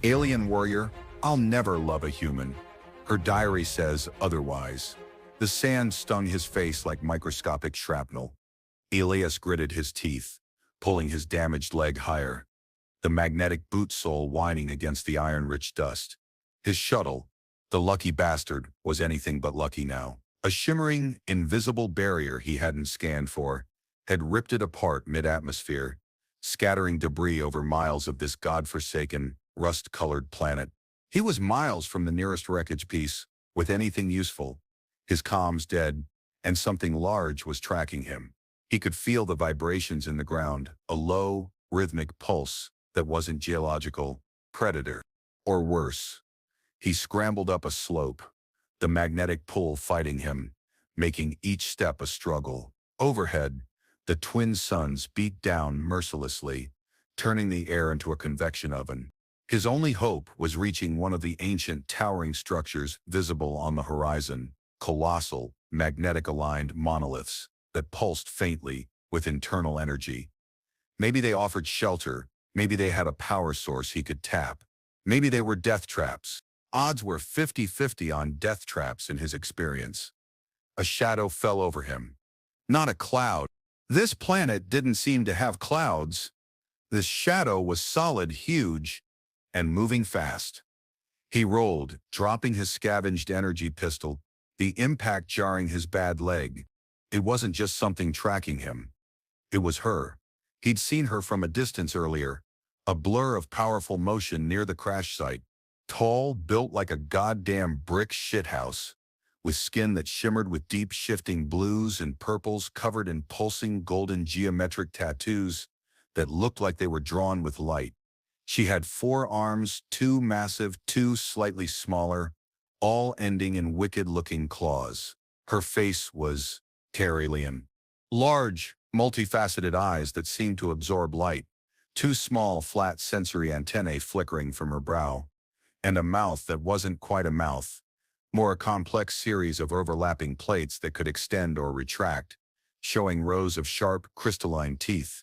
Alien warrior, I'll never love a human. Her diary says otherwise. The sand stung his face like microscopic shrapnel. Elias gritted his teeth, pulling his damaged leg higher, the magnetic boot sole whining against the iron-rich dust. His shuttle, the lucky bastard, was anything but lucky now. A shimmering, invisible barrier he hadn't scanned for had ripped it apart mid-atmosphere, scattering debris over miles of this godforsaken, rust-colored planet. He was miles from the nearest wreckage piece, with anything useful. His comms dead, and something large was tracking him. He could feel the vibrations in the ground, a low, rhythmic pulse that wasn't geological, predator, or worse. He scrambled up a slope, the magnetic pull fighting him, making each step a struggle. Overhead, the twin suns beat down mercilessly, turning the air into a convection oven. His only hope was reaching one of the ancient towering structures visible on the horizon, colossal, magnetic-aligned monoliths that pulsed faintly with internal energy. Maybe they offered shelter, maybe they had a power source he could tap, maybe they were death traps. Odds were 50-50 on death traps in his experience. A shadow fell over him. Not a cloud. This planet didn't seem to have clouds. This shadow was solid, huge, and moving fast. He rolled, dropping his scavenged energy pistol, the impact jarring his bad leg. It wasn't just something tracking him. It was her. He'd seen her from a distance earlier, a blur of powerful motion near the crash site. Tall, built like a goddamn brick shithouse, with skin that shimmered with deep shifting blues and purples covered in pulsing golden geometric tattoos that looked like they were drawn with light. She had 4 arms, 2 massive, 2 slightly smaller, all ending in wicked-looking claws. Her face was Carilian. Large, multifaceted eyes that seemed to absorb light, 2 small, flat sensory antennae flickering from her brow, and a mouth that wasn't quite a mouth, more a complex series of overlapping plates that could extend or retract, showing rows of sharp, crystalline teeth.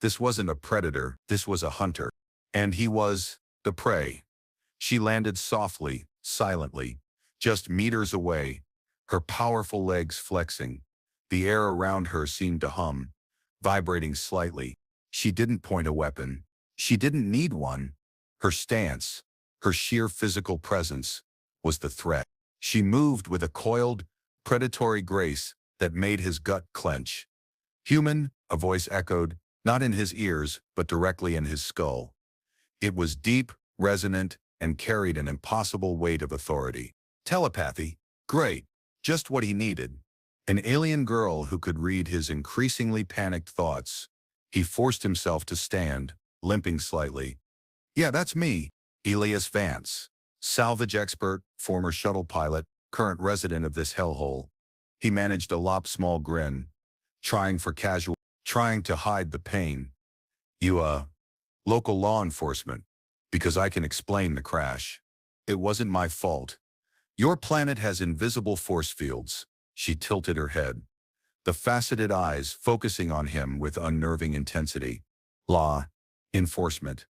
This wasn't a predator, this was a hunter. And he was the prey. She landed softly, silently, just meters away, her powerful legs flexing. The air around her seemed to hum, vibrating slightly. She didn't point a weapon. She didn't need one. Her stance, her sheer physical presence, was the threat. She moved with a coiled, predatory grace that made his gut clench. Human, a voice echoed, not in his ears, but directly in his skull. It was deep, resonant, and carried an impossible weight of authority. Telepathy? Great. Just what he needed. An alien girl who could read his increasingly panicked thoughts. He forced himself to stand, limping slightly. Yeah, that's me, Elias Vance. Salvage expert, former shuttle pilot, current resident of this hellhole. He managed a small grin, trying to hide the pain. You, local law enforcement, because I can explain the crash. It wasn't my fault. Your planet has invisible force fields. She tilted her head, the faceted eyes focusing on him with unnerving intensity. Law, enforcement,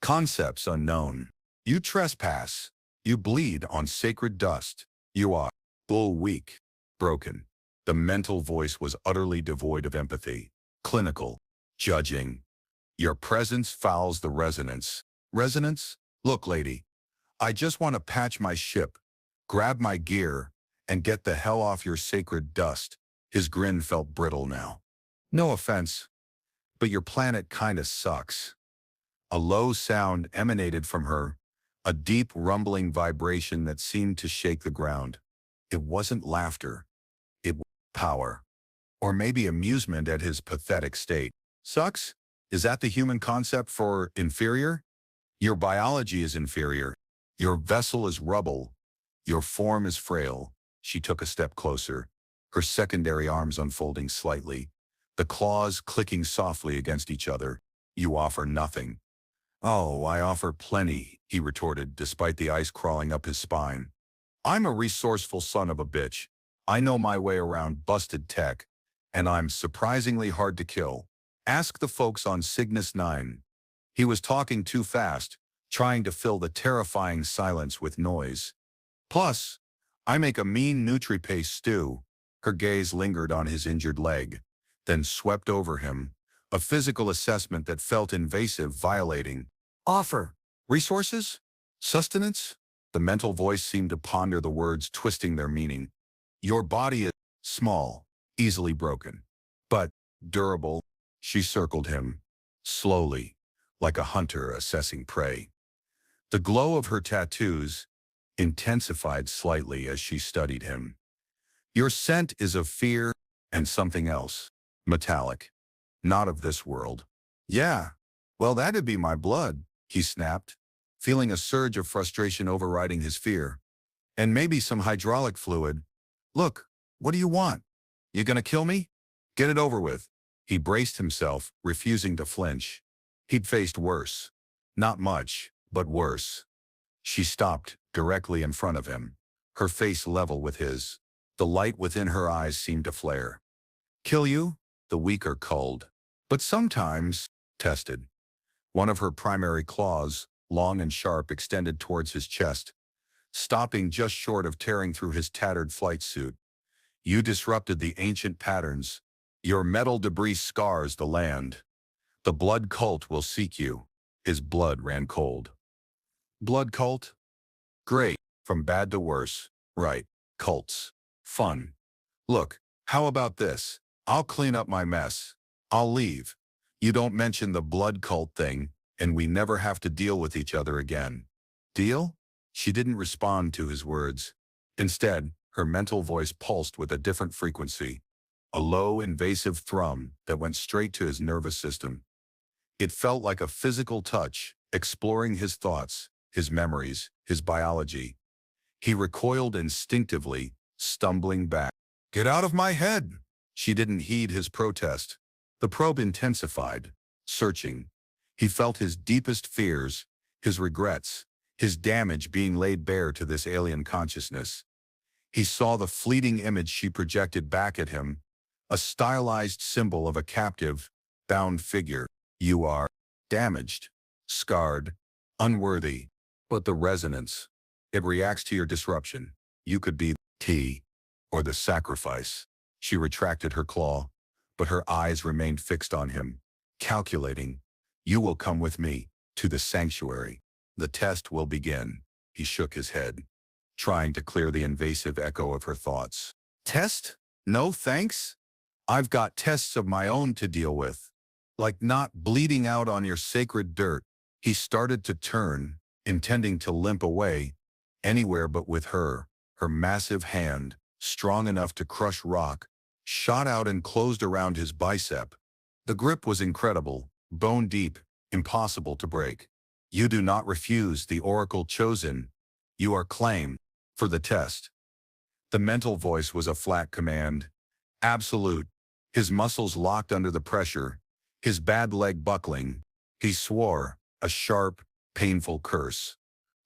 concepts unknown. You trespass. You bleed on sacred dust. You are weak, broken. The mental voice was utterly devoid of empathy, clinical, judging. Your presence fouls the resonance. Resonance? Look, lady, I just want to patch my ship, grab my gear, and get the hell off your sacred dust. His grin felt brittle now. No offense, but your planet kinda sucks. A low sound emanated from her, a deep rumbling vibration that seemed to shake the ground. It wasn't laughter. It was power. Or maybe amusement at his pathetic state. Sucks? Is that the human concept for inferior? Your biology is inferior. Your vessel is rubble. Your form is frail. She took a step closer, her secondary arms unfolding slightly, the claws clicking softly against each other. You offer nothing. Oh, I offer plenty, he retorted, despite the ice crawling up his spine. I'm a resourceful son of a bitch. I know my way around busted tech, and I'm surprisingly hard to kill. Ask the folks on Cygnus 9. He was talking too fast, trying to fill the terrifying silence with noise. Plus, I make a mean nutri-paste stew. Her gaze lingered on his injured leg, then swept over him, a physical assessment that felt invasive, violating. Offer. Resources? Sustenance? The mental voice seemed to ponder the words, twisting their meaning. Your body is small, easily broken, but durable. She circled him, slowly, like a hunter assessing prey. The glow of her tattoos intensified slightly as she studied him. Your scent is of fear and something else, metallic, not of this world. Yeah, well, that'd be my blood, he snapped, feeling a surge of frustration overriding his fear. And maybe some hydraulic fluid. Look, what do you want? You gonna kill me? Get it over with. He braced himself, refusing to flinch. He'd faced worse. Not much, but worse. She stopped directly in front of him, her face level with his. The light within her eyes seemed to flare. Kill you? The weaker culled. But sometimes, tested. One of her primary claws, long and sharp, extended towards his chest, stopping just short of tearing through his tattered flight suit. You disrupted the ancient patterns. Your metal debris scars the land. The blood cult will seek you. His blood ran cold. Blood cult? Great. From bad to worse. Right. Cults. Fun. Look, how about this? I'll clean up my mess. I'll leave. You don't mention the blood cult thing, and we never have to deal with each other again. Deal? She didn't respond to his words. Instead, her mental voice pulsed with a different frequency, a low, invasive thrum that went straight to his nervous system. It felt like a physical touch, exploring his thoughts, his memories, his biology. He recoiled instinctively, stumbling back. Get out of my head! She didn't heed his protest. The probe intensified, searching. He felt his deepest fears, his regrets, his damage being laid bare to this alien consciousness. He saw the fleeting image she projected back at him, a stylized symbol of a captive, bound figure. You are damaged, scarred, unworthy. But the resonance, it reacts to your disruption. You could be the key or the sacrifice. She retracted her claw, but her eyes remained fixed on him, calculating. You will come with me to the sanctuary. The test will begin. He shook his head, trying to clear the invasive echo of her thoughts. Test? No thanks. I've got tests of my own to deal with. Like not bleeding out on your sacred dirt. He started to turn, intending to limp away, anywhere but with her. Her massive hand, strong enough to crush rock, shot out and closed around his bicep. The grip was incredible, bone deep, impossible to break. You do not refuse the oracle chosen. You are claimed for the test. The mental voice was a flat command. Absolute. His muscles locked under the pressure, his bad leg buckling. He swore, a sharp, painful curse.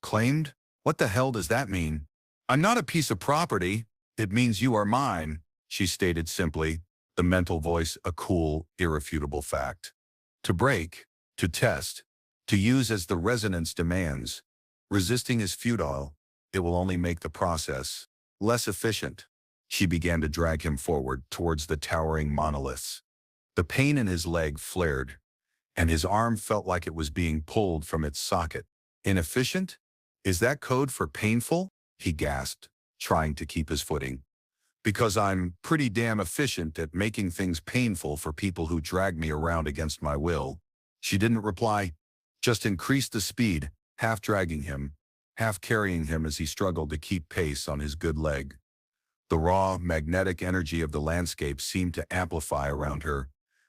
Claimed? What the hell does that mean? I'm not a piece of property. It means you are mine, she stated simply, the mental voice a cool, irrefutable fact. To break, to test, to use as the resonance demands. Resisting is futile. It will only make the process less efficient. She began to drag him forward towards the towering monoliths. The pain in his leg flared, and his arm felt like it was being pulled from its socket. Inefficient? Is that code for painful? He gasped, trying to keep his footing. Because I'm pretty damn efficient at making things painful for people who drag me around against my will. She didn't reply, just increased the speed, half dragging him, half carrying him as he struggled to keep pace on his good leg. The raw, magnetic energy of the landscape seemed to amplify around her,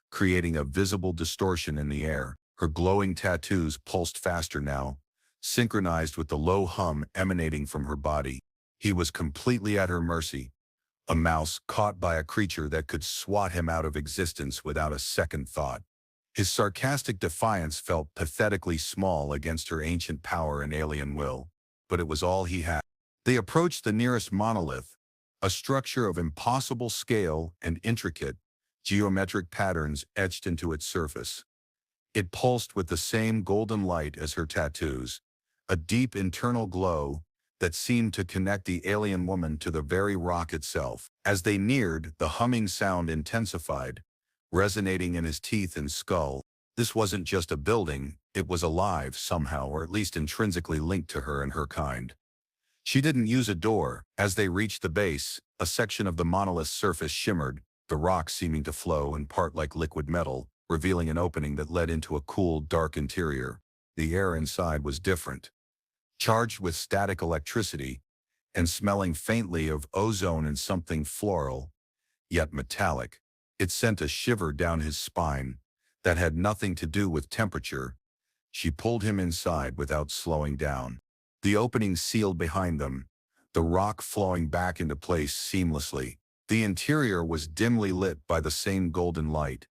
creating a visible distortion in the air. Her glowing tattoos pulsed faster now, synchronized with the low hum emanating from her body. He was completely at her mercy, a mouse caught by a creature that could swat him out of existence without a second thought. His sarcastic defiance felt pathetically small against her ancient power and alien will, but it was all he had. They approached the nearest monolith, a structure of impossible scale and intricate, geometric patterns etched into its surface. It pulsed with the same golden light as her tattoos, a deep internal glow that seemed to connect the alien woman to the very rock itself. As they neared, the humming sound intensified, resonating in his teeth and skull. This wasn't just a building, it was alive somehow, or at least intrinsically linked to her and her kind. She didn't use a door. As they reached the base, a section of the monolith's surface shimmered, the rock seeming to flow and part like liquid metal, revealing an opening that led into a cool, dark interior. The air inside was different, charged with static electricity and smelling faintly of ozone and something floral, yet metallic. It sent a shiver down his spine that had nothing to do with temperature. She pulled him inside without slowing down. The opening sealed behind them, the rock flowing back into place seamlessly. The interior was dimly lit by the same golden light,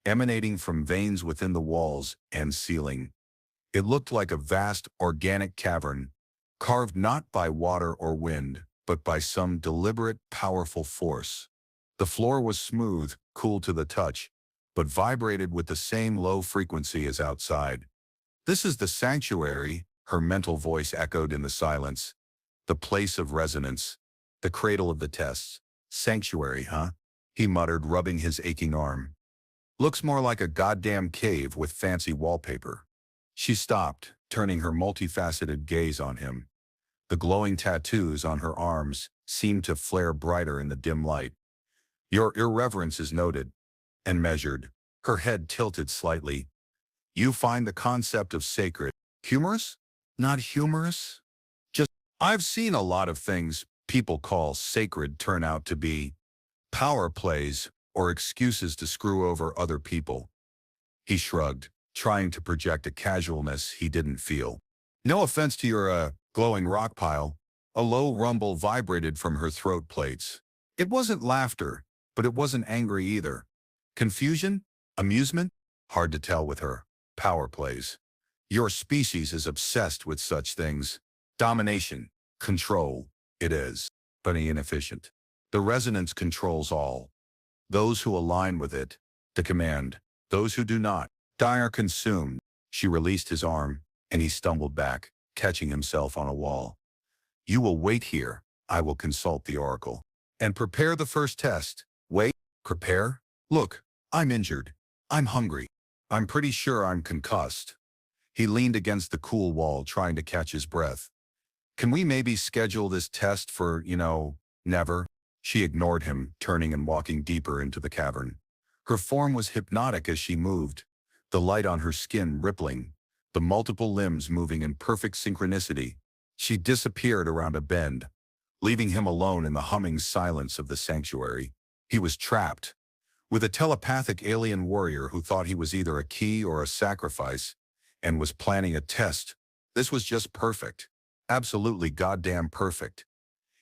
emanating from veins within the walls and ceiling. It looked like a vast, organic cavern, carved not by water or wind, but by some deliberate, powerful force. The floor was smooth, cool to the touch, but vibrated with the same low frequency as outside. "This is the sanctuary," her mental voice echoed in the silence. "The place of resonance. The cradle of the tests. Sanctuary, huh?" he muttered, rubbing his aching arm. "Looks more like a goddamn cave with fancy wallpaper." She stopped, turning her multifaceted gaze on him. The glowing tattoos on her arms seemed to flare brighter in the dim light. "Your irreverence is noted," and measured. Her head tilted slightly. "You find the concept of sacred humorous? Not humorous? Just, I've seen a lot of things people call sacred turn out to be power plays or excuses to screw over other people." He shrugged, trying to project a casualness he didn't feel. "No offense to your, glowing rock pile." A low rumble vibrated from her throat plates. It wasn't laughter, but it wasn't angry either. Confusion? Amusement? Hard to tell with her. Power plays. Your species is obsessed with such things. Domination. Control. It is. But inefficient. The resonance controls all. Those who align with it, the command. Those who do not, die are consumed. She released his arm, and he stumbled back, catching himself on a wall. "You will wait here. I will consult the oracle. And prepare the first test." "Wait? Prepare? Look, I'm injured. I'm hungry. I'm pretty sure I'm concussed." He leaned against the cool wall, trying to catch his breath. "Can we maybe schedule this test for, never?" She ignored him, turning and walking deeper into the cavern. Her form was hypnotic as she moved, the light on her skin rippling, the multiple limbs moving in perfect synchronicity. She disappeared around a bend, leaving him alone in the humming silence of the sanctuary. He was trapped, with a telepathic alien warrior who thought he was either a key or a sacrifice, and was planning a test. This was just perfect. Absolutely goddamn perfect.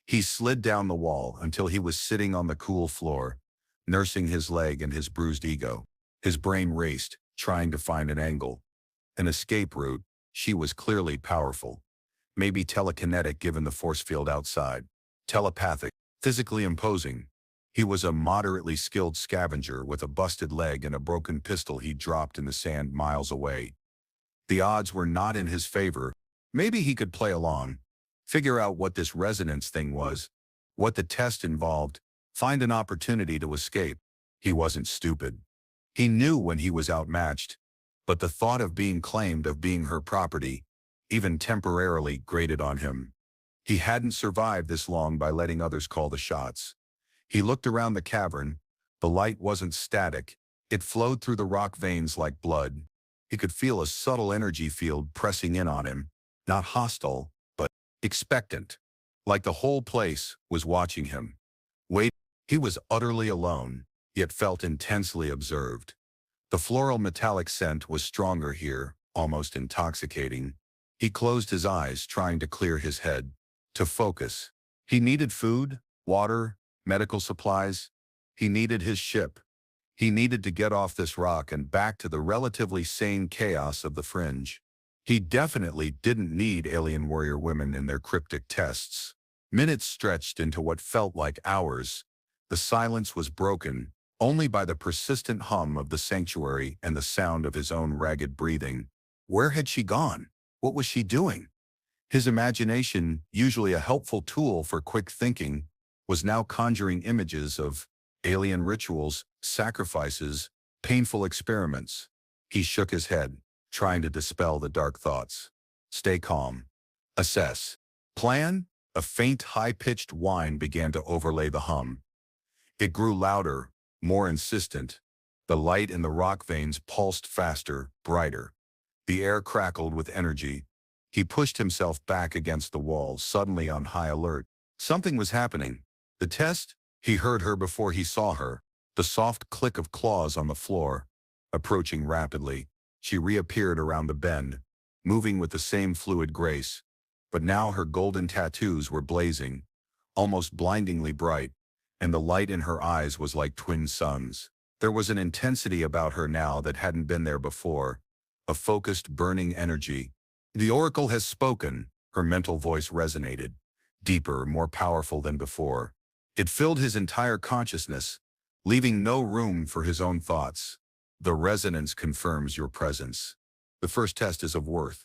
He slid down the wall until he was sitting on the cool floor, nursing his leg and his bruised ego. His brain raced, trying to find an angle. An escape route. She was clearly powerful. Maybe telekinetic given the force field outside. Telepathic. Physically imposing. He was a moderately skilled scavenger with a busted leg and a broken pistol he dropped in the sand miles away. The odds were not in his favor. Maybe he could play along, figure out what this resonance thing was, what the test involved, find an opportunity to escape. He wasn't stupid. He knew when he was outmatched, but the thought of being claimed, of being her property, even temporarily grated on him. He hadn't survived this long by letting others call the shots. He looked around the cavern. The light wasn't static. It flowed through the rock veins like blood. He could feel a subtle energy field pressing in on him, not hostile, but expectant, like the whole place was watching him. Wait, he was utterly alone, yet felt intensely observed. The floral metallic scent was stronger here, almost intoxicating. He closed his eyes, trying to clear his head, to focus. He needed food, water, medical supplies. He needed his ship. He needed to get off this rock and back to the relatively sane chaos of the fringe. He definitely didn't need alien warrior women in their cryptic tests. Minutes stretched into what felt like hours. The silence was broken, only by the persistent hum of the sanctuary and the sound of his own ragged breathing. Where had she gone? What was she doing? His imagination, usually a helpful tool for quick thinking, was now conjuring images of alien rituals, sacrifices, painful experiments. He shook his head, trying to dispel the dark thoughts. Stay calm. Assess. Plan? A faint, high-pitched whine began to overlay the hum. It grew louder, more insistent. The light in the rock veins pulsed faster, brighter. The air crackled with energy. He pushed himself back against the wall, suddenly on high alert. Something was happening. The test? He heard her before he saw her. The soft click of claws on the floor. Approaching rapidly, she reappeared around the bend, moving with the same fluid grace. But now her golden tattoos were blazing, almost blindingly bright, and the light in her eyes was like twin suns. There was an intensity about her now that hadn't been there before, a focused, burning energy. The oracle has spoken, her mental voice resonated, deeper, more powerful than before. It filled his entire consciousness, leaving no room for his own thoughts. The resonance confirms your presence. The first test is of worth.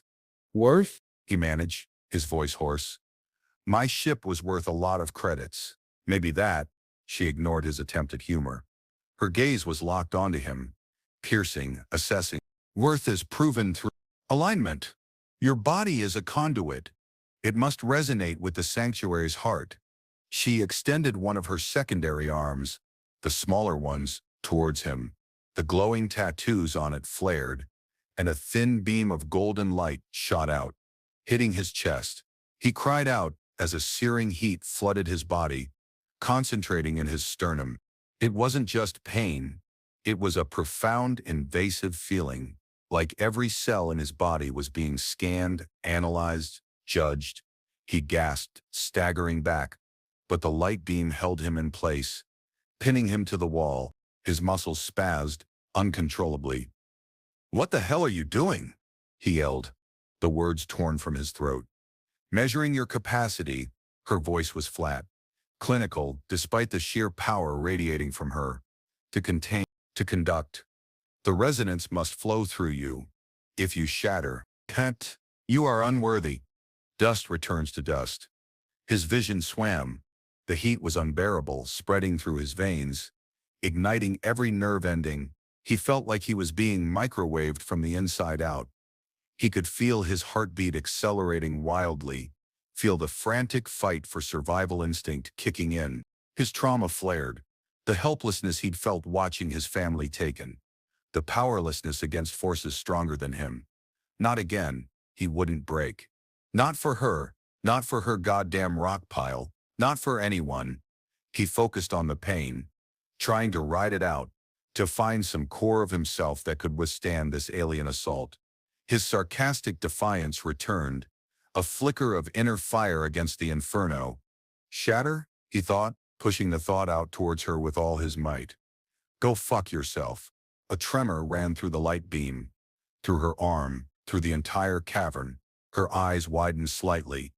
Worth? He managed, his voice hoarse. My ship was worth a lot of credits. Maybe that. She ignored his attempt at humor. Her gaze was locked onto him, piercing, assessing. Worth is proven through alignment. Your body is a conduit. It must resonate with the sanctuary's heart. She extended one of her secondary arms, the smaller ones, towards him. The glowing tattoos on it flared, and a thin beam of golden light shot out, hitting his chest. He cried out as a searing heat flooded his body, concentrating in his sternum. It wasn't just pain. It was a profound, invasive feeling, like every cell in his body was being scanned, analyzed, judged. He gasped, staggering back, but the light beam held him in place, pinning him to the wall. His muscles spazzed uncontrollably. What the hell are you doing? He yelled, the words torn from his throat. Measuring your capacity, her voice was flat, clinical, despite the sheer power radiating from her. To contain, to conduct. The resonance must flow through you. If you shatter, can't, you are unworthy. Dust returns to dust. His vision swam. The heat was unbearable, spreading through his veins, igniting every nerve ending. He felt like he was being microwaved from the inside out. He could feel his heartbeat accelerating wildly, feel the frantic fight for survival instinct kicking in. His trauma flared, the helplessness he'd felt watching his family taken, the powerlessness against forces stronger than him. Not again, he wouldn't break. Not for her, not for her goddamn rock pile, not for anyone. He focused on the pain, trying to ride it out, to find some core of himself that could withstand this alien assault. His sarcastic defiance returned, a flicker of inner fire against the inferno. Shatter? He thought, pushing the thought out towards her with all his might. Go fuck yourself. A tremor ran through the light beam, through her arm, through the entire cavern. Her eyes widened slightly,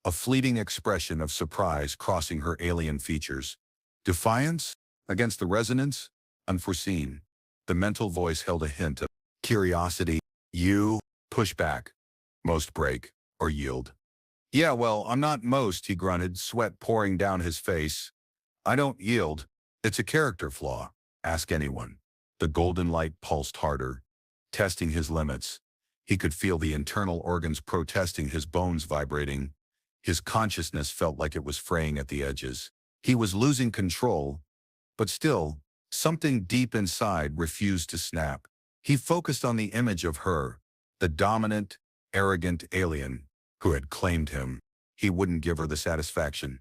a fleeting expression of surprise crossing her alien features. Defiance? Against the resonance? Unforeseen. The mental voice held a hint of curiosity. You push back. Most break, or yield. Yeah, well, I'm not most, he grunted, sweat pouring down his face. I don't yield. It's a character flaw. Ask anyone. The golden light pulsed harder, testing his limits. He could feel the internal organs protesting, his bones vibrating. His consciousness felt like it was fraying at the edges. He was losing control, but still, something deep inside refused to snap. He focused on the image of her, the dominant, arrogant alien who had claimed him. He wouldn't give her the satisfaction.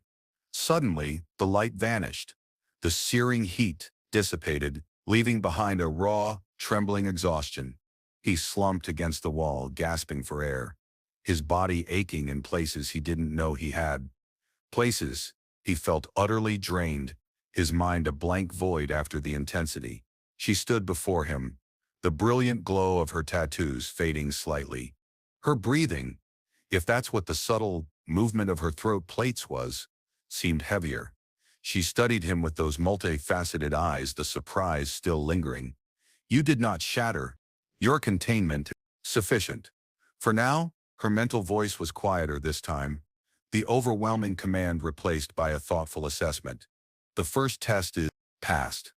Suddenly, the light vanished. The searing heat dissipated, leaving behind a raw, trembling exhaustion. He slumped against the wall, gasping for air, his body aching in places he didn't know he had. Places he felt utterly drained, his mind a blank void after the intensity. She stood before him, the brilliant glow of her tattoos fading slightly. Her breathing, if that's what the subtle movement of her throat plates was, seemed heavier. She studied him with those multifaceted eyes, the surprise still lingering. You did not shatter. Your containment sufficient. For now, her mental voice was quieter this time, the overwhelming command replaced by a thoughtful assessment. The first test is passed.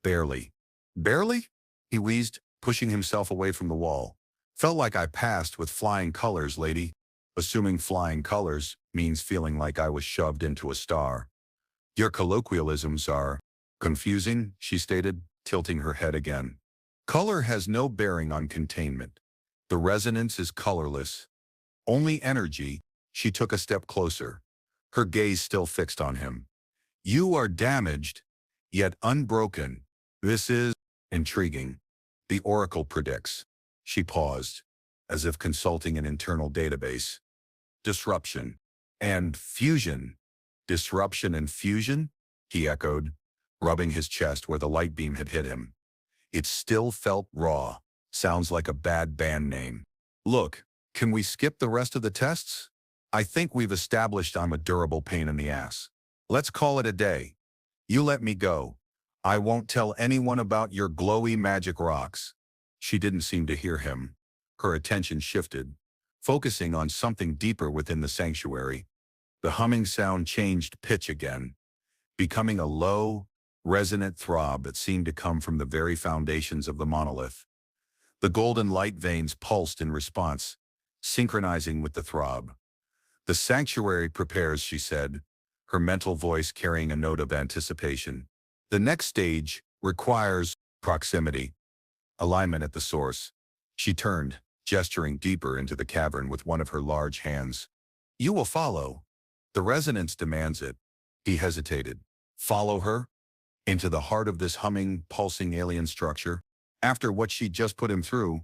Barely. Barely? He wheezed, pushing himself away from the wall. Felt like I passed with flying colors, lady. Assuming flying colors means feeling like I was shoved into a star. Your colloquialisms are confusing, she stated, tilting her head again. Color has no bearing on containment. The resonance is colorless. Only energy. She took a step closer, her gaze still fixed on him. You are damaged, yet unbroken. This is intriguing. The oracle predicts. She paused, as if consulting an internal database. Disruption and fusion. Disruption and fusion? He echoed, rubbing his chest where the light beam had hit him. It still felt raw. Sounds like a bad band name. Look, can we skip the rest of the tests? I think we've established I'm a durable pain in the ass. Let's call it a day. You let me go. I won't tell anyone about your glowy magic rocks. She didn't seem to hear him. Her attention shifted, focusing on something deeper within the sanctuary. The humming sound changed pitch again, becoming a low, resonant throb that seemed to come from the very foundations of the monolith. The golden light veins pulsed in response, synchronizing with the throb. The sanctuary prepares, she said, her mental voice carrying a note of anticipation. The next stage requires proximity, alignment at the source. She turned, gesturing deeper into the cavern with one of her large hands. You will follow. The resonance demands it. He hesitated. Follow her? Into the heart of this humming, pulsing alien structure? After what she'd just put him through,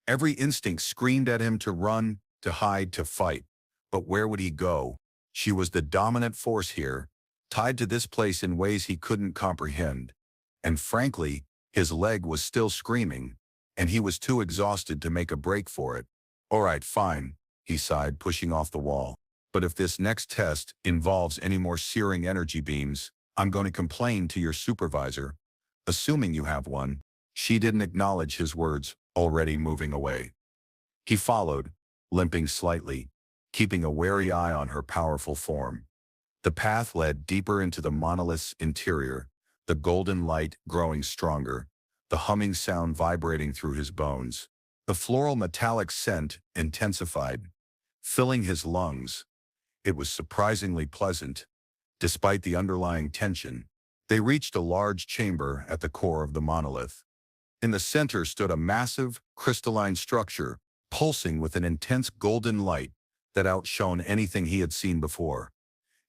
every instinct screamed at him to run, to hide, to fight. But where would he go? She was the dominant force here, tied to this place in ways he couldn't comprehend. And frankly, his leg was still screaming, and he was too exhausted to make a break for it. All right, fine, he sighed, pushing off the wall. But if this next test involves any more searing energy beams, I'm going to complain to your supervisor, assuming you have one. She didn't acknowledge his words, already moving away. He followed, limping slightly, keeping a wary eye on her powerful form. The path led deeper into the monolith's interior, the golden light growing stronger, the humming sound vibrating through his bones. The floral metallic scent intensified, filling his lungs. It was surprisingly pleasant, despite the underlying tension. They reached a large chamber at the core of the monolith. In the center stood a massive, crystalline structure, pulsing with an intense golden light that outshone anything he had seen before.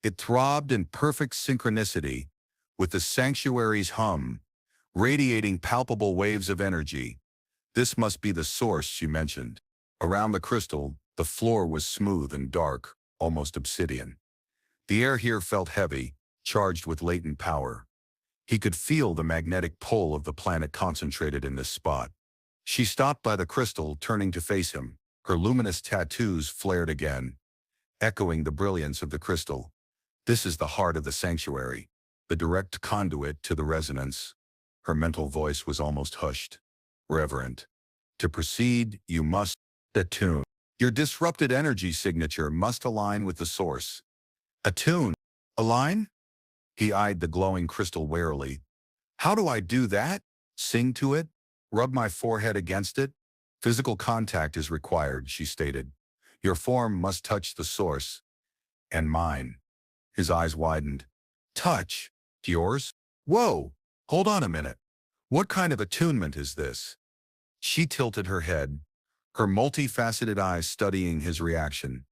It throbbed in perfect synchronicity with the sanctuary's hum, radiating palpable waves of energy. This must be the source, she mentioned. Around the crystal, the floor was smooth and dark, almost obsidian. The air here felt heavy, charged with latent power. He could feel the magnetic pull of the planet concentrated in this spot. She stopped by the crystal, turning to face him. Her luminous tattoos flared again, echoing the brilliance of the crystal. This is the heart of the sanctuary, the direct conduit to the resonance. Her mental voice was almost hushed. Reverent. To proceed, you must attune. Your disrupted energy signature must align with the source. Attune? Align? He eyed the glowing crystal warily. How do I do that? Sing to it? Rub my forehead against it? Physical contact is required, she stated. Your form must touch the source. And mine. His eyes widened. Touch? Yours? Whoa! Hold on a minute. What kind of attunement is this? She tilted her head, her multifaceted eyes studying his reaction.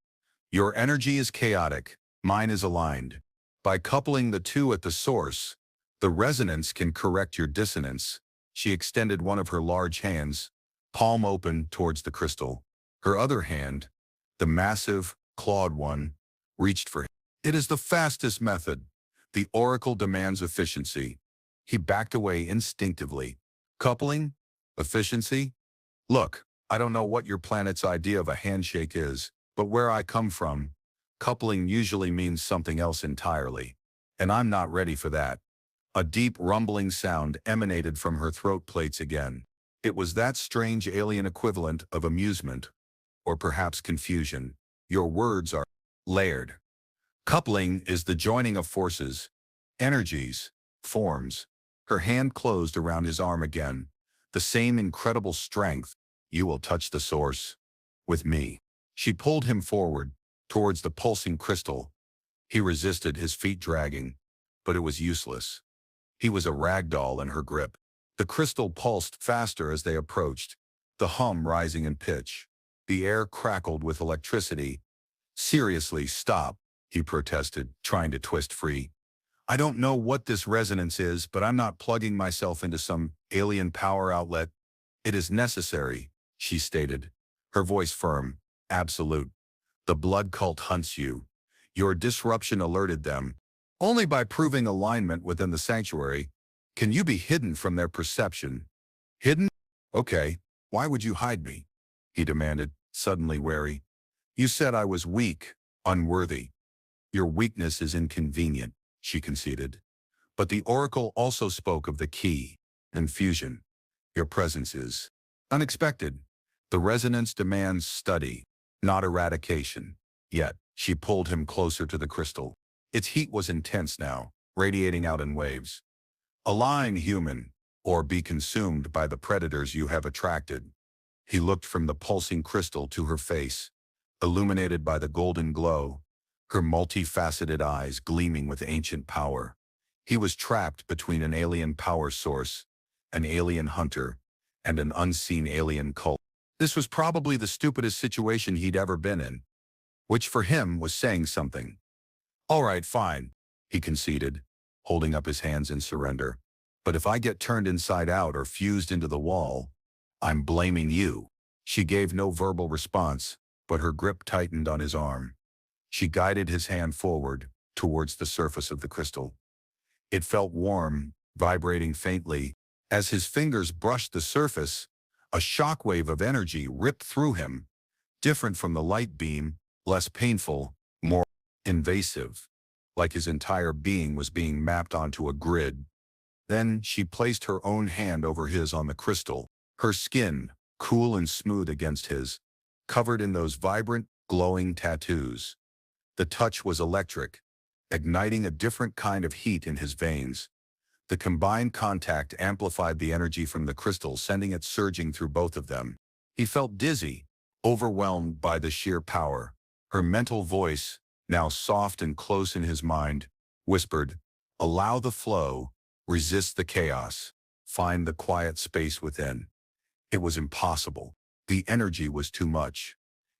Your energy is chaotic. Mine is aligned. By coupling the two at the source, the resonance can correct your dissonance. She extended one of her large hands, palm open towards the crystal. Her other hand, the massive, clawed one, reached for him. It is the fastest method. The oracle demands efficiency. He backed away instinctively. Coupling? Efficiency? Look, I don't know what your planet's idea of a handshake is, but where I come from, coupling usually means something else entirely. And I'm not ready for that. A deep rumbling sound emanated from her throat plates again. It was that strange alien equivalent of amusement, or perhaps confusion. Your words are layered. Coupling is the joining of forces, energies, forms. Her hand closed around his arm again. The same incredible strength. You will touch the source. With me. She pulled him forward, towards the pulsing crystal. He resisted, his feet dragging, but it was useless. He was a rag doll in her grip. The crystal pulsed faster as they approached, the hum rising in pitch. The air crackled with electricity. Seriously, stop, he protested, trying to twist free. I don't know what this resonance is, but I'm not plugging myself into some alien power outlet. It is necessary, she stated, her voice firm, absolute. The blood cult hunts you. Your disruption alerted them. Only by proving alignment within the sanctuary can you be hidden from their perception. Hidden? Okay, why would you hide me? He demanded, suddenly wary. You said I was weak, unworthy. Your weakness is inconvenient, she conceded. But the oracle also spoke of the key, infusion. Your presence is unexpected. The resonance demands study, not eradication. Yet, she pulled him closer to the crystal. Its heat was intense now, radiating out in waves. Align, human, or be consumed by the predators you have attracted. He looked from the pulsing crystal to her face, illuminated by the golden glow, her multifaceted eyes gleaming with ancient power. He was trapped between an alien power source, an alien hunter, and an unseen alien cult. This was probably the stupidest situation he'd ever been in, which for him was saying something. All right, fine, he conceded, holding up his hands in surrender. But if I get turned inside out or fused into the wall, I'm blaming you. She gave no verbal response, but her grip tightened on his arm. She guided his hand forward, towards the surface of the crystal. It felt warm, vibrating faintly. As his fingers brushed the surface, a shockwave of energy ripped through him, different from the light beam, less painful, more invasive, like his entire being was being mapped onto a grid. Then she placed her own hand over his on the crystal, her skin, cool and smooth against his, covered in those vibrant, glowing tattoos. The touch was electric, igniting a different kind of heat in his veins. The combined contact amplified the energy from the crystal, sending it surging through both of them. He felt dizzy, overwhelmed by the sheer power. Her mental voice, now soft and close in his mind, whispered, "Allow the flow, resist the chaos, find the quiet space within." It was impossible. The energy was too much.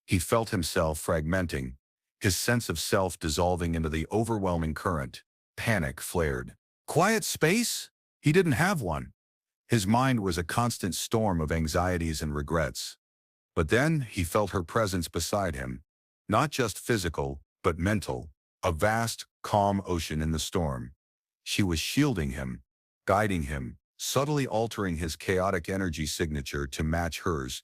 He felt himself fragmenting, his sense of self dissolving into the overwhelming current. Panic flared. Quiet space? He didn't have one. His mind was a constant storm of anxieties and regrets. But then he felt her presence beside him, not just physical, but mental, a vast, calm ocean in the storm. She was shielding him, guiding him, subtly altering his chaotic energy signature to match hers,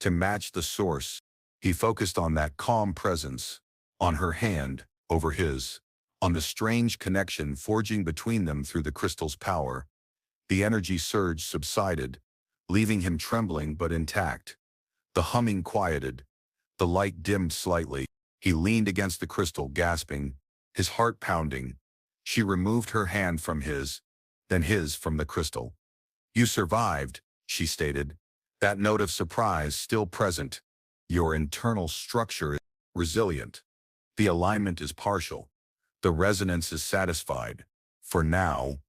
to match the source. He focused on that calm presence, on her hand, over his, on the strange connection forging between them through the crystal's power. The energy surge subsided, leaving him trembling but intact. The humming quieted. The light dimmed slightly. He leaned against the crystal, gasping, his heart pounding. She removed her hand from his, then his from the crystal. "You survived," she stated, that note of surprise still present. "Your internal structure is resilient. The alignment is partial. The resonance is satisfied. For now."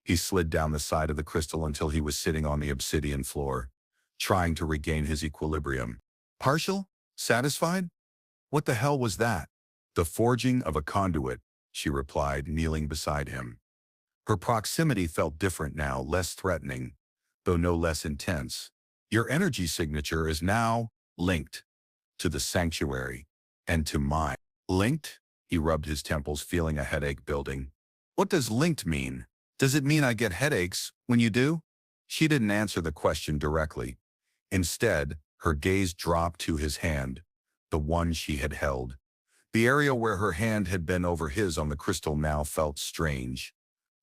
He slid down the side of the crystal until he was sitting on the obsidian floor, trying to regain his equilibrium. Partial? Satisfied? What the hell was that? "The forging of a conduit," she replied, kneeling beside him. Her proximity felt different now, less threatening, though no less intense. "Your energy signature is now linked to the sanctuary and to mine." Linked? He rubbed his temples, feeling a headache building. "What does linked mean? Does it mean I get headaches when you do?" She didn't answer the question directly. Instead, her gaze dropped to his hand, the one she had held. The area where her hand had been over his on the crystal now felt strange.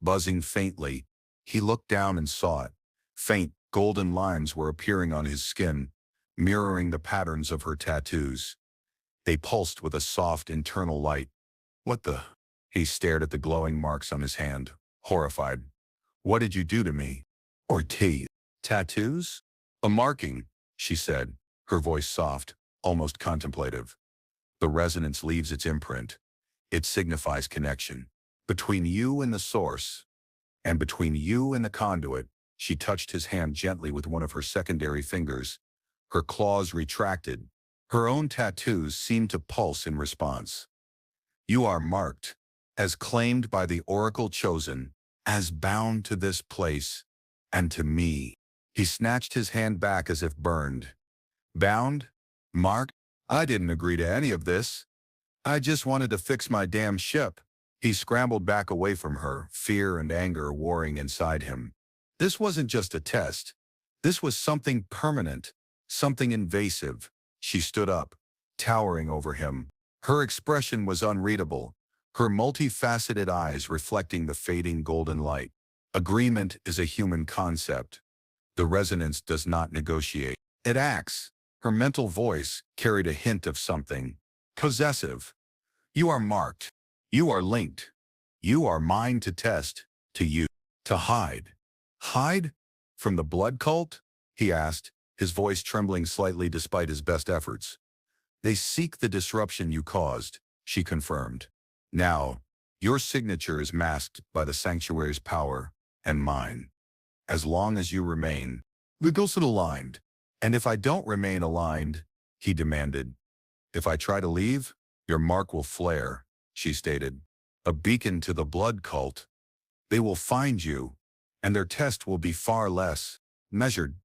Buzzing faintly, he looked down and saw it. Faint, golden lines were appearing on his skin, mirroring the patterns of her tattoos. They pulsed with a soft internal light. What the? He stared at the glowing marks on his hand, horrified. What did you do to me? Or tattoos? A marking, she said, her voice soft, almost contemplative. The resonance leaves its imprint. It signifies connection. Between you and the source, and between you and the conduit. She touched his hand gently with one of her secondary fingers. Her claws retracted. Her own tattoos seemed to pulse in response. You are marked, as claimed by the oracle chosen, as bound to this place, and to me. He snatched his hand back as if burned. Bound? Marked? I didn't agree to any of this. I just wanted to fix my damn ship. He scrambled back away from her, fear and anger warring inside him. This wasn't just a test. This was something permanent, something invasive. She stood up, towering over him. Her expression was unreadable, her multifaceted eyes reflecting the fading golden light. Agreement is a human concept. The resonance does not negotiate. It acts. Her mental voice carried a hint of something possessive. You are marked. You are linked. You are mine to test, to use, to hide. Hide? From the blood cult? He asked, his voice trembling slightly despite his best efforts. They seek the disruption you caused, she confirmed. Now, your signature is masked by the sanctuary's power, and mine. As long as you remain, we're aligned. And if I don't remain aligned, he demanded. If I try to leave, your mark will flare, she stated. A beacon to the blood cult. They will find you, and their test will be far less measured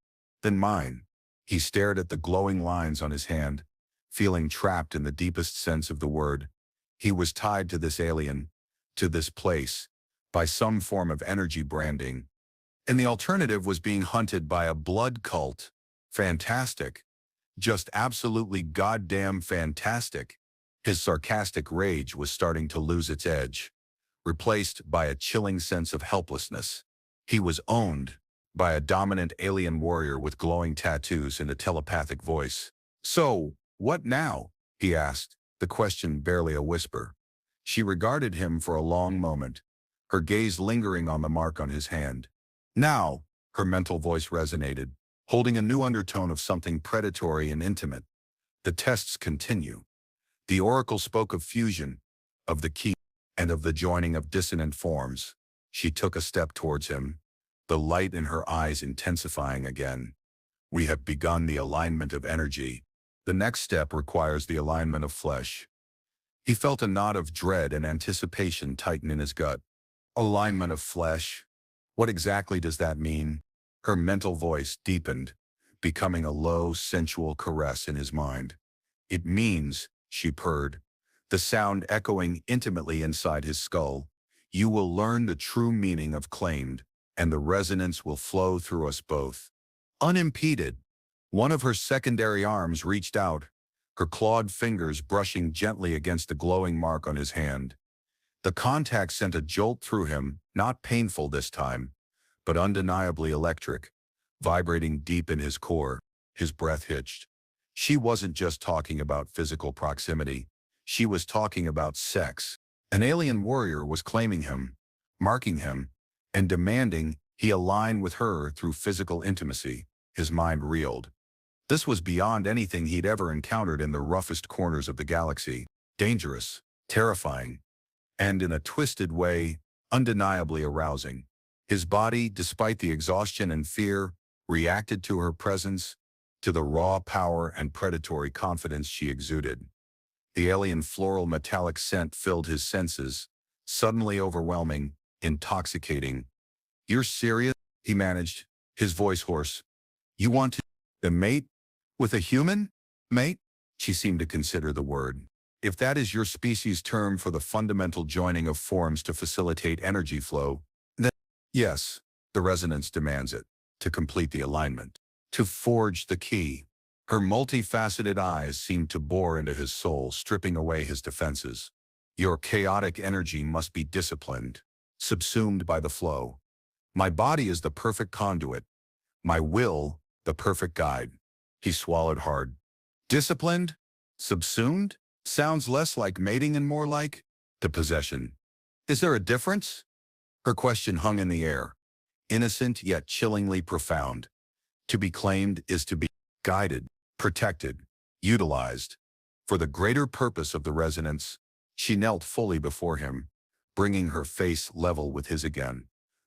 than mine. He stared at the glowing lines on his hand, feeling trapped in the deepest sense of the word. He was tied to this alien, to this place, by some form of energy branding. And the alternative was being hunted by a blood cult. Fantastic. Just absolutely goddamn fantastic. His sarcastic rage was starting to lose its edge, replaced by a chilling sense of helplessness. He was owned by a dominant alien warrior with glowing tattoos and a telepathic voice. So, what now? He asked, the question barely a whisper. She regarded him for a long moment, her gaze lingering on the mark on his hand. Now, her mental voice resonated, holding a new undertone of something predatory and intimate. The tests continue. The oracle spoke of fusion, of the key, and of the joining of dissonant forms. She took a step towards him, the light in her eyes intensifying again. We have begun the alignment of energy. The next step requires the alignment of flesh. He felt a knot of dread and anticipation tighten in his gut. Alignment of flesh? What exactly does that mean? Her mental voice deepened, becoming a low, sensual caress in his mind. It means, she purred, the sound echoing intimately inside his skull, you will learn the true meaning of claimed, and the resonance will flow through us both. Unimpeded. One of her secondary arms reached out, her clawed fingers brushing gently against the glowing mark on his hand. The contact sent a jolt through him, not painful this time, but undeniably electric, vibrating deep in his core. His breath hitched. She wasn't just talking about physical proximity. She was talking about sex. An alien warrior was claiming him, marking him, and demanding he align with her through physical intimacy. His mind reeled. This was beyond anything he'd ever encountered in the roughest corners of the galaxy. Dangerous, terrifying, and in a twisted way, undeniably arousing. His body, despite the exhaustion and fear, reacted to her presence, to the raw power and predatory confidence she exuded. The alien floral metallic scent filled his senses, suddenly overwhelming, intoxicating. You're serious? He managed, his voice hoarse. You want to mate with a human? Mate? She seemed to consider the word. If that is your species' term for the fundamental joining of forms to facilitate energy flow, then yes, the resonance demands it, to complete the alignment, to forge the key. Her multifaceted eyes seemed to bore into his soul, stripping away his defenses. Your chaotic energy must be disciplined, subsumed by the flow. My body is the perfect conduit, my will the perfect guide. He swallowed hard. Disciplined? Subsumed? Sounds less like mating and more like the possession. Is there a difference? Her question hung in the air, innocent yet chillingly profound. To be claimed is to be guided, protected, utilized. For the greater purpose of the resonance, she knelt fully before him, bringing her face level with his again.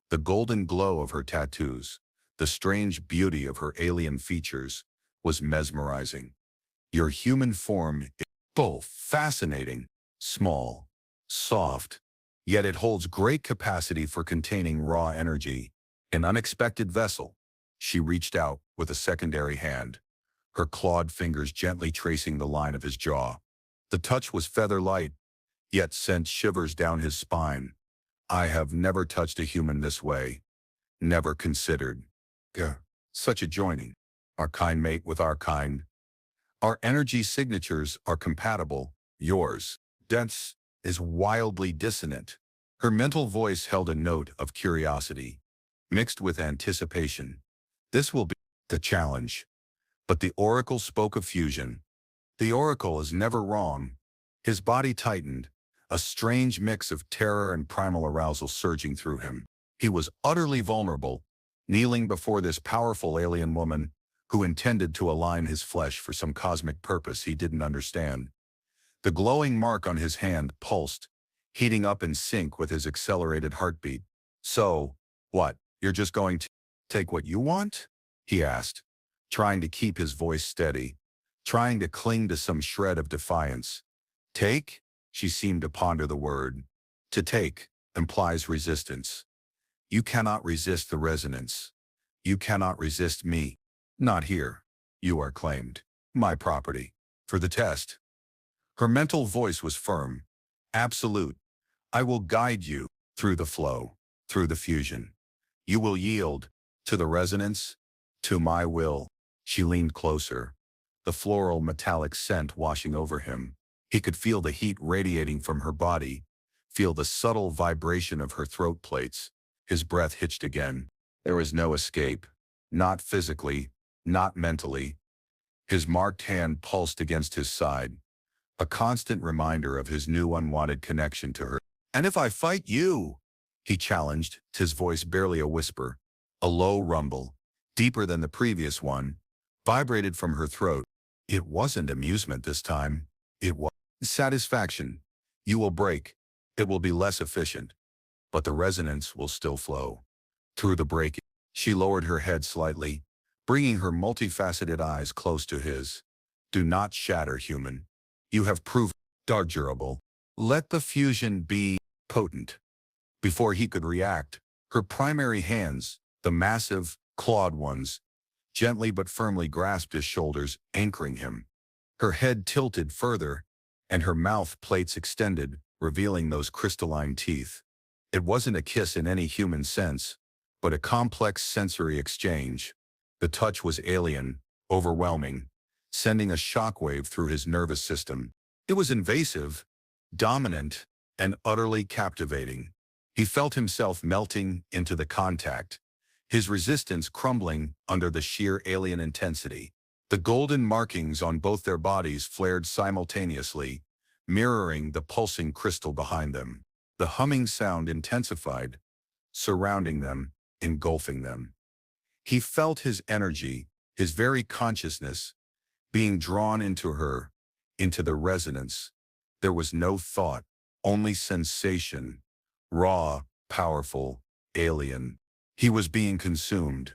The golden glow of her tattoos, the strange beauty of her alien features, was mesmerizing. Your human form is both fascinating, small, soft, yet it holds great capacity for containing raw energy, an unexpected vessel. She reached out with a secondary hand, her clawed fingers gently tracing the line of his jaw. The touch was feather-light, yet sent shivers down his spine. I have never touched a human this way, never considered. Such a joining. Our kind mate with our kind. Our energy signatures are compatible. Yours, dense, is wildly dissonant. Her mental voice held a note of curiosity, mixed with anticipation. This will be the challenge. But the oracle spoke of fusion. The oracle is never wrong. His body tightened, a strange mix of terror and primal arousal surging through him. He was utterly vulnerable, kneeling before this powerful alien woman who intended to align his flesh for some cosmic purpose he didn't understand. The glowing mark on his hand pulsed, heating up in sync with his accelerated heartbeat. So, what, you're just going to take what you want? He asked, trying to keep his voice steady, trying to cling to some shred of defiance. Take? She seemed to ponder the word. To take implies resistance. You cannot resist the resonance. You cannot resist me. Not here. You are claimed. My property. For the test. Her mental voice was firm. Absolute. I will guide you through the flow, through the fusion. You will yield to the resonance, to my will. She leaned closer, the floral metallic scent washing over him. He could feel the heat radiating from her body, feel the subtle vibration of her throat plates. His breath hitched again. There was no escape, not physically, not mentally. His marked hand pulsed against his side, a constant reminder of his new unwanted connection to her. And if I fight you? He challenged, his voice barely a whisper. A low rumble, deeper than the previous one, vibrated from her throat. It wasn't amusement this time. It was satisfaction. You will break. It will be less efficient, but the resonance will still flow. Through the break, she lowered her head slightly, bringing her multifaceted eyes close to his. Do not shatter, human. You have proved durable. Let the fusion be potent. Before he could react, her primary hands, the massive, clawed ones, gently but firmly grasped his shoulders, anchoring him. Her head tilted further, and her mouth plates extended, revealing those crystalline teeth. It wasn't a kiss in any human sense, but a complex sensory exchange. The touch was alien, overwhelming, sending a shockwave through his nervous system. It was invasive, dominant, and utterly captivating. He felt himself melting into the contact, his resistance crumbling under the sheer alien intensity. The golden markings on both their bodies flared simultaneously, mirroring the pulsing crystal behind them. The humming sound intensified, surrounding them, engulfing them. He felt his energy, his very consciousness, being drawn into her, into the resonance. There was no thought, only sensation, raw, powerful, alien. He was being consumed,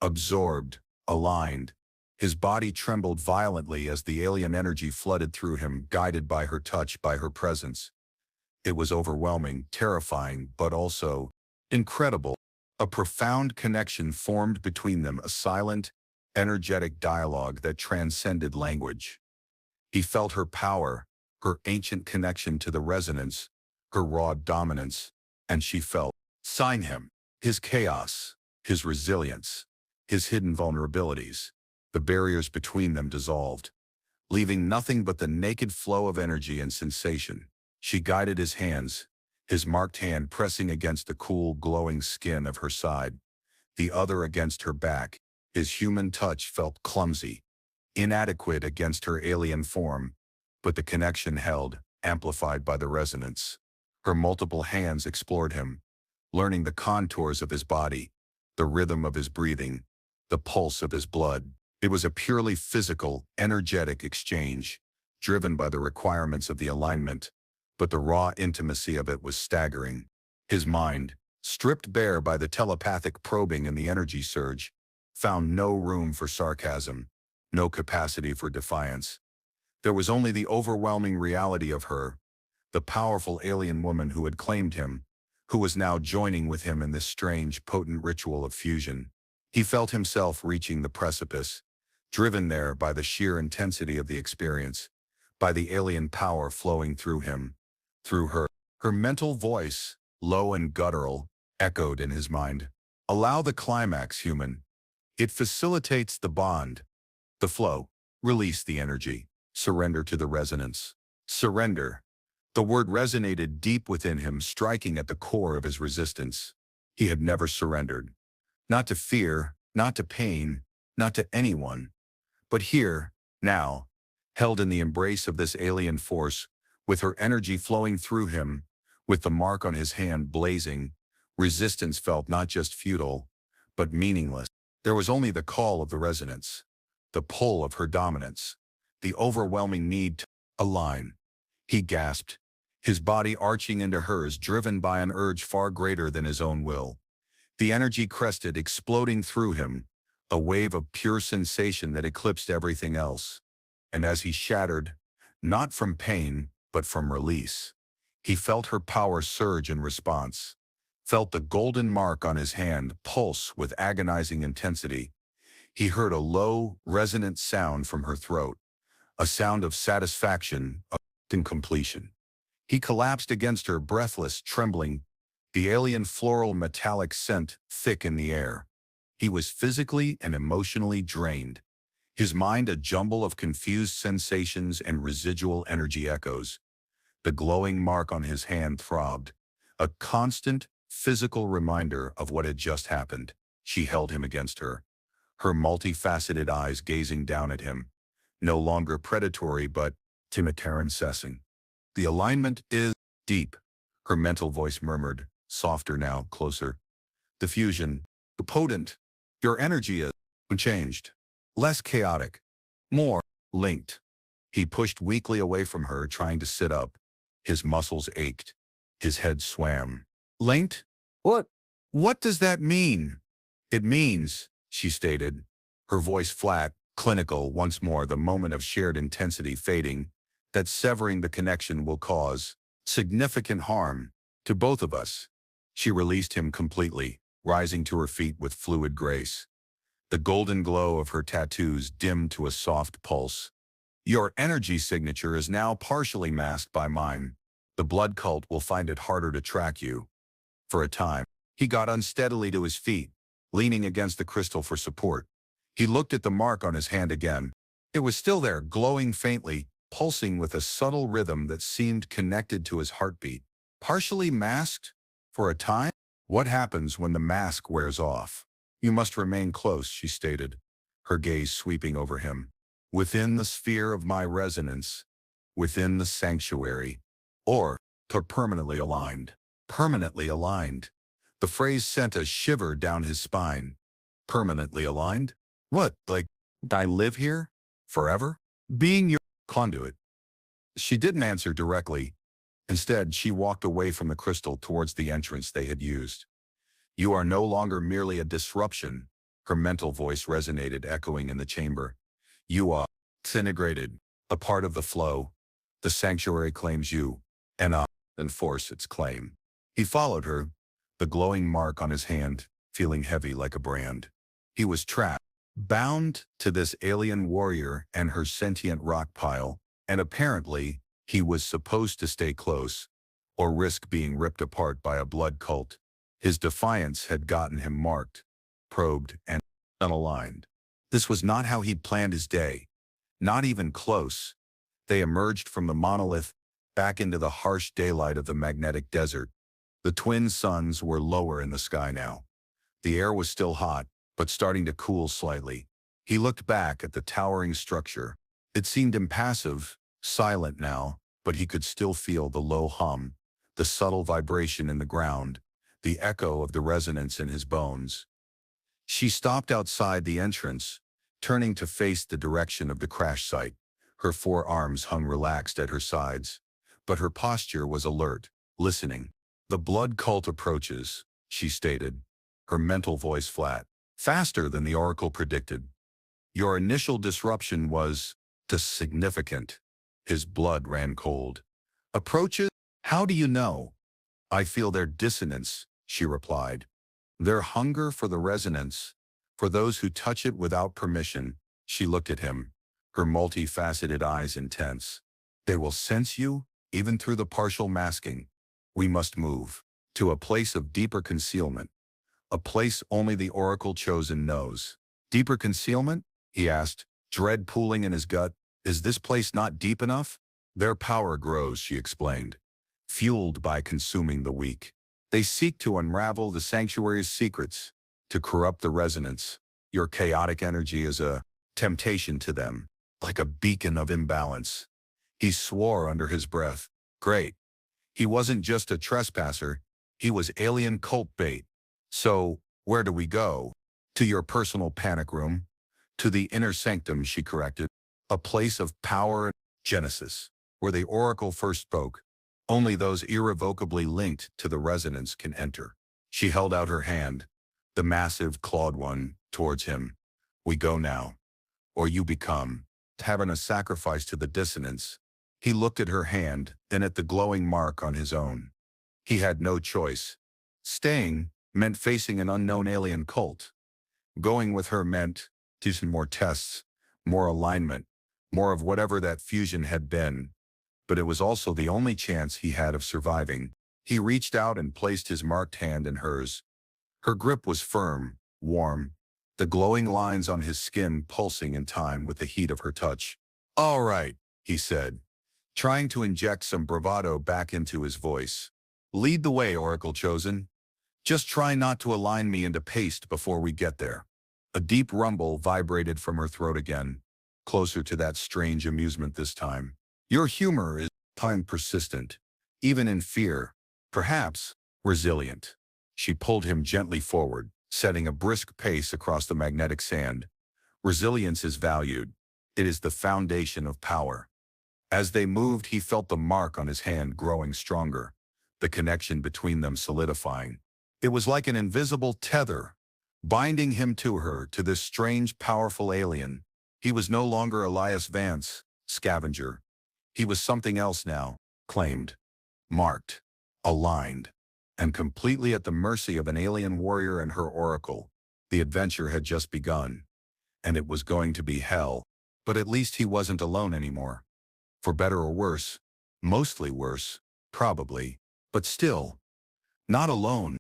absorbed, aligned. His body trembled violently as the alien energy flooded through him, guided by her touch, by her presence. It was overwhelming, terrifying, but also incredible. A profound connection formed between them, a silent, energetic dialogue that transcended language. He felt her power, her ancient connection to the resonance, her raw dominance, and she felt him, his chaos, his resilience, his hidden vulnerabilities. The barriers between them dissolved, leaving nothing but the naked flow of energy and sensation. She guided his hands, his marked hand pressing against the cool, glowing skin of her side, the other against her back. His human touch felt clumsy, inadequate against her alien form, but the connection held, amplified by the resonance. Her multiple hands explored him, learning the contours of his body, the rhythm of his breathing, the pulse of his blood. It was a purely physical, energetic exchange, driven by the requirements of the alignment, but the raw intimacy of it was staggering. His mind, stripped bare by the telepathic probing and the energy surge, found no room for sarcasm, no capacity for defiance. There was only the overwhelming reality of her, the powerful alien woman who had claimed him, who was now joining with him in this strange, potent ritual of fusion. He felt himself reaching the precipice, driven there by the sheer intensity of the experience, by the alien power flowing through him, through her. Her mental voice, low and guttural, echoed in his mind. Allow the climax, human. It facilitates the bond, the flow. Release the energy. Surrender to the resonance. Surrender. The word resonated deep within him, striking at the core of his resistance. He had never surrendered. Not to fear, not to pain, not to anyone. But here, now, held in the embrace of this alien force, with her energy flowing through him, with the mark on his hand blazing, resistance felt not just futile, but meaningless. There was only the call of the resonance, the pull of her dominance, the overwhelming need to align. He gasped, his body arching into hers, driven by an urge far greater than his own will. The energy crested, exploding through him, a wave of pure sensation that eclipsed everything else. And as he shattered, not from pain, but from release, he felt her power surge in response, felt the golden mark on his hand pulse with agonizing intensity. He heard a low, resonant sound from her throat, a sound of satisfaction, of completion. He collapsed against her, breathless, trembling, the alien floral metallic scent thick in the air. He was physically and emotionally drained, his mind a jumble of confused sensations and residual energy echoes. The glowing mark on his hand throbbed, a constant, physical reminder of what had just happened. She held him against her, her multifaceted eyes gazing down at him, no longer predatory but timid-incessing. The alignment is deep, her mental voice murmured, softer now, closer. The fusion, potent. Your energy is unchanged, less chaotic, more linked. He pushed weakly away from her, trying to sit up. His muscles ached. His head swam. Linked? What? What does that mean? It means, she stated, her voice flat, clinical, once more, the moment of shared intensity fading, that severing the connection will cause significant harm to both of us. She released him completely, rising to her feet with fluid grace. The golden glow of her tattoos dimmed to a soft pulse. Your energy signature is now partially masked by mine. The blood cult will find it harder to track you. For a time, he got unsteadily to his feet, leaning against the crystal for support. He looked at the mark on his hand again. It was still there, glowing faintly, pulsing with a subtle rhythm that seemed connected to his heartbeat. Partially masked? For a time? What happens when the mask wears off? You must remain close, she stated, her gaze sweeping over him. Within the sphere of my resonance, within the sanctuary, or to permanently aligned. Permanently aligned. The phrase sent a shiver down his spine. Permanently aligned? What, like, I live here? Forever? Being your conduit? She didn't answer directly. Instead, she walked away from the crystal towards the entrance they had used. You are no longer merely a disruption, her mental voice resonated, echoing in the chamber. You are disintegrated, a part of the flow. The sanctuary claims you, and I enforce its claim. He followed her, the glowing mark on his hand, feeling heavy like a brand. He was trapped, bound to this alien warrior and her sentient rock pile, and apparently, he was supposed to stay close, or risk being ripped apart by a blood cult. His defiance had gotten him marked, probed, and unaligned. This was not how he'd planned his day. Not even close. They emerged from the monolith, back into the harsh daylight of the magnetic desert. The twin suns were lower in the sky now. The air was still hot, but starting to cool slightly. He looked back at the towering structure. It seemed impassive, silent now, but he could still feel the low hum, the subtle vibration in the ground, the echo of the resonance in his bones. She stopped outside the entrance, turning to face the direction of the crash site. Her forearms hung relaxed at her sides, but her posture was alert, listening. "The blood cult approaches," she stated, her mental voice flat. "Faster than the oracle predicted. Your initial disruption was significant." His blood ran cold. "Approaches? How do you know?" "I feel their dissonance," she replied. "Their hunger for the resonance, for those who touch it without permission." She looked at him, her multifaceted eyes intense. "They will sense you, even through the partial masking. We must move to a place of deeper concealment, a place only the oracle chosen knows." "Deeper concealment?" he asked, dread pooling in his gut. "Is this place not deep enough?" "Their power grows," she explained, "fueled by consuming the weak. They seek to unravel the sanctuary's secrets, to corrupt the resonance. Your chaotic energy is a temptation to them, like a beacon of imbalance." He swore under his breath. Great. He wasn't just a trespasser, he was alien cult bait. "So, where do we go?" "To your personal panic room." "To the inner sanctum," she corrected. "A place of power and Genesis, where the oracle first spoke. Only those irrevocably linked to the resonance can enter." She held out her hand, the massive clawed one, towards him. "We go now. Or you become having a sacrifice to the dissonance." He looked at her hand, then at the glowing mark on his own. He had no choice. Staying meant facing an unknown alien cult. Going with her meant some more tests, more alignment, more of whatever that fusion had been. But it was also the only chance he had of surviving. He reached out and placed his marked hand in hers. Her grip was firm, warm, the glowing lines on his skin pulsing in time with the heat of her touch. "All right," he said, trying to inject some bravado back into his voice. "Lead the way, Oracle Chosen. Just try not to align me into paste before we get there." A deep rumble vibrated from her throat again, closer to that strange amusement this time. "Your humor is persistent, even in fear, perhaps resilient." She pulled him gently forward, setting a brisk pace across the magnetic sand. "Resilience is valued. It is the foundation of power." As they moved, he felt the mark on his hand growing stronger, the connection between them solidifying. It was like an invisible tether, binding him to her, to this strange, powerful alien. He was no longer Elias Vance, scavenger. He was something else now, claimed, marked, aligned, and completely at the mercy of an alien warrior and her oracle. The adventure had just begun, and it was going to be hell. But at least he wasn't alone anymore. For better or worse, mostly worse, probably, but still, not alone.